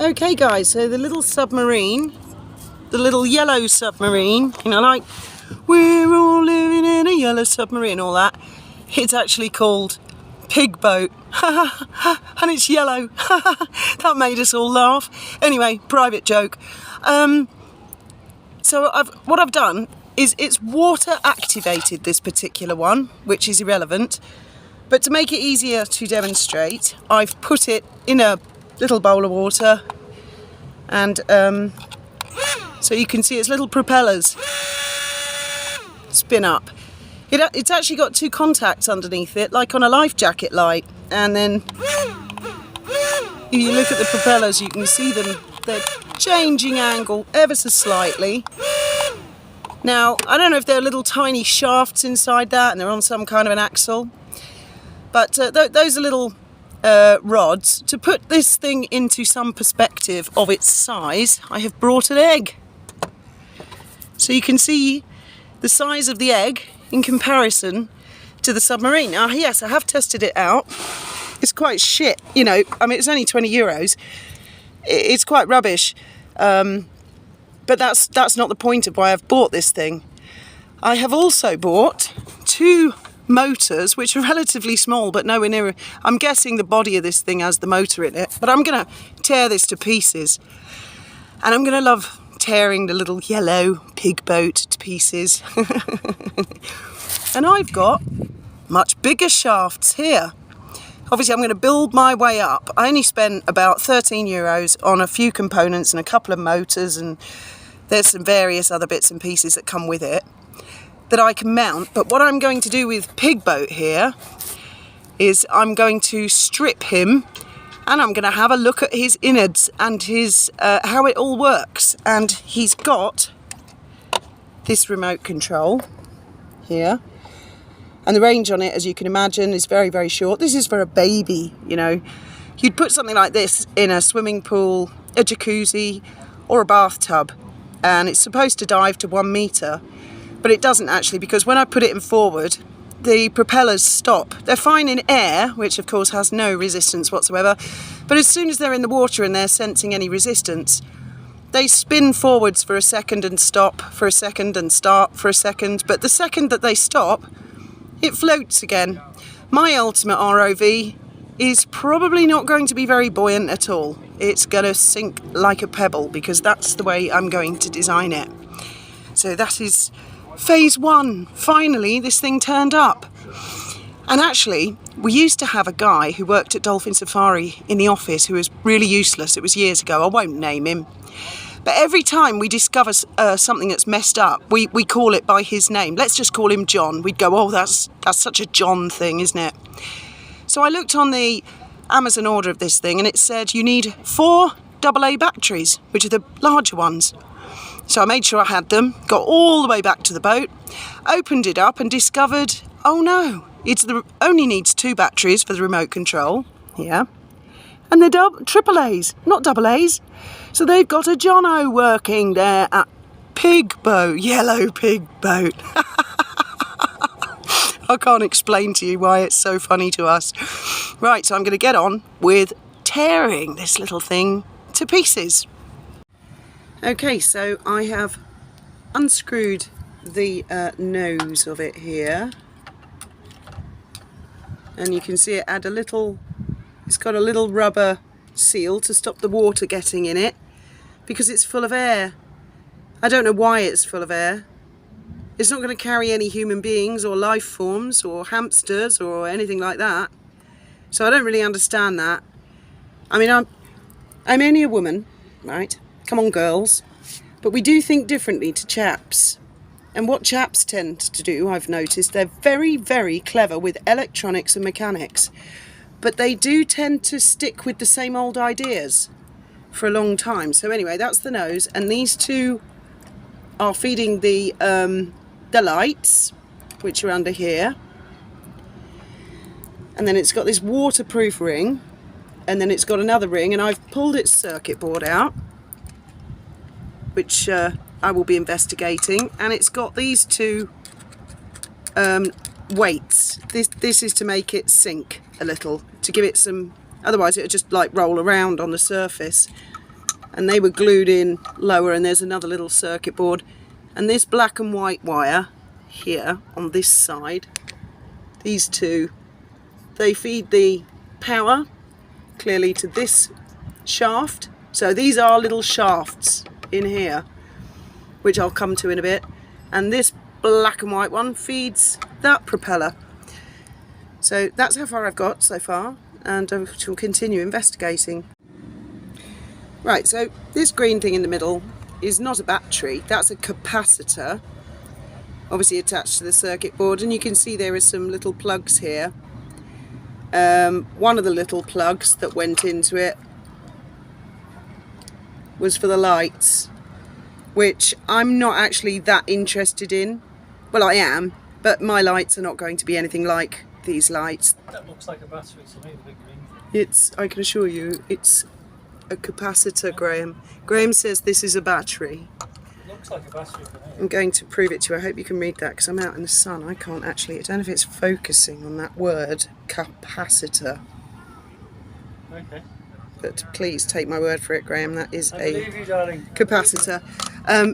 Okay guys, so the little submarine, the little yellow submarine, you know, like we're all living in a yellow submarine, all that, it's actually called Pig Boat. And it's yellow. That made us all laugh. Anyway, private joke. So what I've done is it's water activated, this particular one, which is irrelevant. But to make it easier to demonstrate, I've put it in a little bowl of water, and so you can see its little propellers spin up. It's actually got two contacts underneath it, like on a life jacket light, and then if you look at the propellers you can see them, they're changing angle ever so slightly. Now I don't know if they're little tiny shafts inside that and they're on some kind of an axle, but those are little rods. To put this thing into some perspective of its size, I have brought an egg. So you can see the size of the egg in comparison to the submarine. Now yes, I have tested it out. It's quite shit, you know, I mean it's only €20. It's quite rubbish. But that's not the point of why I've bought this thing. I have also bought two motors, which are relatively small, but nowhere near. I'm guessing the body of this thing has the motor in it, but I'm going to tear this to pieces. And I'm going to love tearing the little yellow pig boat to pieces. And I've got much bigger shafts here. Obviously I'm going to build my way up. I only spent about €13 on a few components and a couple of motors, and there's some various other bits and pieces that come with it that I can mount. But what I'm going to do with Pig Boat here is I'm going to strip him, and I'm going to have a look at his innards and his how it all works. And he's got this remote control here, and the range on it, as you can imagine, is very, very short. This is for a baby, you know. You'd put something like this in a swimming pool, a jacuzzi, or a bathtub, and it's supposed to dive to 1 metre, but it doesn't actually, because when I put it in forward, the propellers stop. They're fine in air, which of course has no resistance whatsoever, but as soon as they're in the water and they're sensing any resistance, they spin forwards for a second and stop for a second and start for a second, but the second that they stop, it floats again. My ultimate ROV is probably not going to be very buoyant at all. It's going to sink like a pebble, because that's the way I'm going to design it. So that is phase one. Finally, this thing turned up. And actually, we used to have a guy who worked at Dolphin Safari in the office who was really useless. It was years ago. I won't name him. But every time we discover something that's messed up, we call it by his name. Let's just call him John. We'd go, oh, that's such a John thing, isn't it? So I looked on the Amazon order of this thing, and it said you need 4 AA batteries, which are the larger ones. So I made sure I had them, got all the way back to the boat, opened it up and discovered, oh no, it only needs 2 batteries for the remote control. Yeah. And they're AAAs, not AA's. So they've got a Jono working there at Pig Boat, yellow Pig Boat. I can't explain to you why it's so funny to us. Right, so I'm going to get on with tearing this little thing to pieces. Okay, so I have unscrewed the nose of it here. And you can see it had it's got a little rubber seal to stop the water getting in it, because it's full of air. I don't know why it's full of air. It's not going to carry any human beings or life forms or hamsters or anything like that. So I don't really understand that. I mean, I'm only a woman, right? Come on, girls. But we do think differently to chaps. And what chaps tend to do, I've noticed, they're very, very clever with electronics and mechanics. But they do tend to stick with the same old ideas for a long time. So anyway, that's the nose, and these two are feeding the lights, which are under here. And then it's got this waterproof ring, and then it's got another ring, and I've pulled its circuit board out, which I will be investigating, and it's got these two weights. This is to make it sink a little, to give it some, otherwise it would just like roll around on the surface. and they were glued in lower, and there's another little circuit board, and this black and white wire here on this side, these two, they feed the power clearly to this shaft. So these are little shafts in here, which I'll come to in a bit, and this black and white one feeds that propeller. So that's how far I've got so far, and I shall continue investigating. Right, so this green thing in the middle is not a battery, that's a capacitor, obviously attached to the circuit board, and you can see there are some little plugs here. One of the little plugs that went into it was for the lights, which I'm not actually that interested in. Well, I am, but my lights are not going to be anything like these lights. That looks like a battery to me, the big green thing. It's, I can assure you, it's a capacitor, Graham. Graham says this is a battery. It looks like a battery to me. I'm going to prove it to you. I hope you can read that because I'm out in the sun. I can't actually, I don't know if it's focusing on that word, capacitor. Okay. But please take my word for it, Graham, that is I a believe you, darling. capacitor.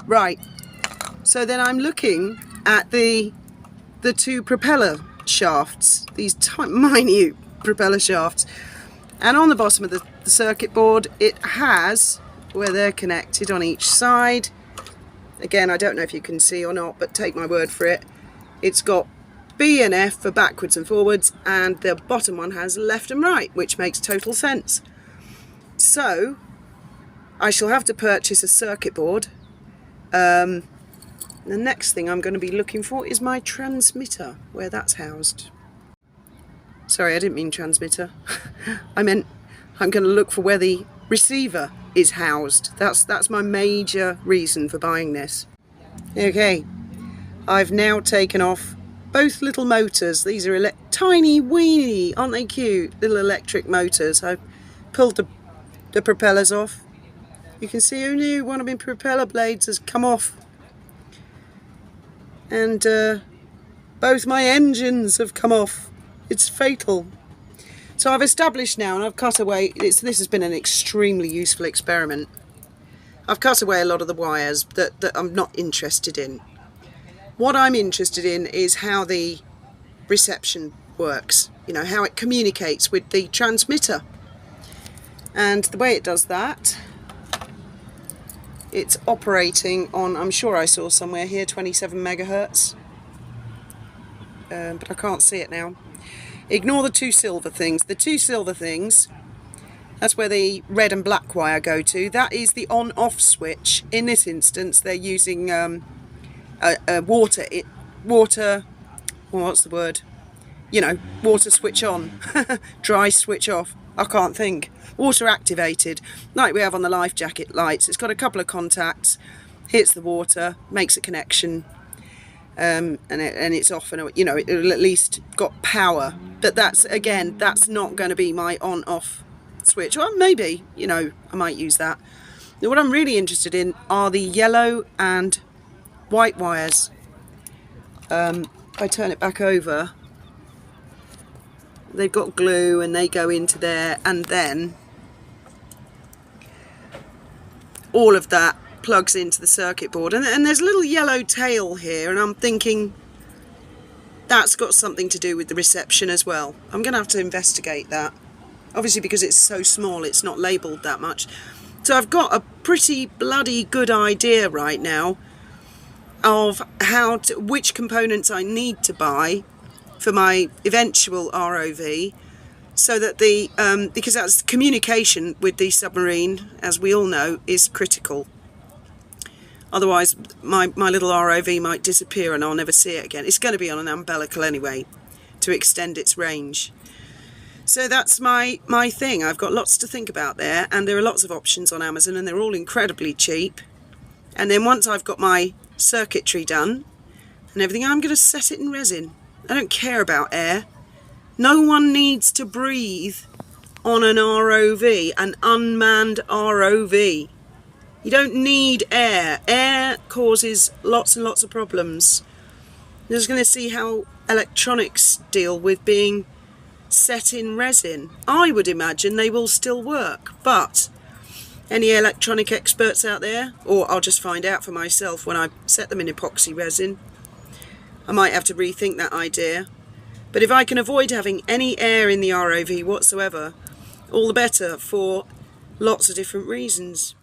Right, so then I'm looking at the two propeller shafts, these minute propeller shafts, and on the bottom of the circuit board it has where they're connected on each side. Again, I don't know if you can see or not, but take my word for it, it's got B and F for backwards and forwards, and the bottom one has left and right, which makes total sense. So I shall have to purchase a circuit board. The next thing I'm going to be looking for is my transmitter, where that's housed. Sorry, I didn't mean transmitter. I meant I'm going to look for where the receiver is housed. That's my major reason for buying this. Okay, I've now taken off both little motors. These are tiny weeny, aren't they cute? Little electric motors. I've pulled the propellers off. You can see, who knew, one of my propeller blades has come off. And both my engines have come off. It's fatal. So I've established now, and I've cut away, this has been an extremely useful experiment. I've cut away a lot of the wires that I'm not interested in. What I'm interested in is how the reception works, you know, how it communicates with the transmitter. And the way it does that, it's operating on, I'm sure I saw somewhere here, 27 megahertz. But I can't see it now. Ignore the two silver things. The two silver things, that's where the red and black wire go to. That is the on-off switch. In this instance, they're using water, what's the word? You know, water switch on, dry switch off. I can't think. Water activated, like we have on the life jacket lights. It's got a couple of contacts, hits the water, makes a connection, and it's off, and you know, it'll at least got power. But that's, again, that's not going to be my on-off switch. Well, maybe, you know, I might use that. Now, what I'm really interested in are the yellow and white wires. If I turn it back over, they've got glue and they go into there, and then all of that plugs into the circuit board, and there's a little yellow tail here, and I'm thinking that's got something to do with the reception as well. I'm going to have to investigate that, obviously, because it's so small it's not labelled that much. So I've got a pretty bloody good idea right now of which components I need to buy for my eventual ROV, so that because that's communication with the submarine, as we all know, is critical. Otherwise my little ROV might disappear and I'll never see it again. It's going to be on an umbilical anyway to extend its range. So that's my thing. I've got lots to think about there, and there are lots of options on Amazon, and they're all incredibly cheap. And then once I've got my circuitry done and everything, I'm going to set it in resin. I don't care about air. No one needs to breathe on an ROV, an unmanned ROV. You don't need air. Air causes lots and lots of problems. You're just going to see how electronics deal with being set in resin. I would imagine they will still work, but Any electronic experts out there? Or I'll just find out for myself when I set them in epoxy resin. I might have to rethink that idea. But if I can avoid having any air in the ROV whatsoever, all the better for lots of different reasons.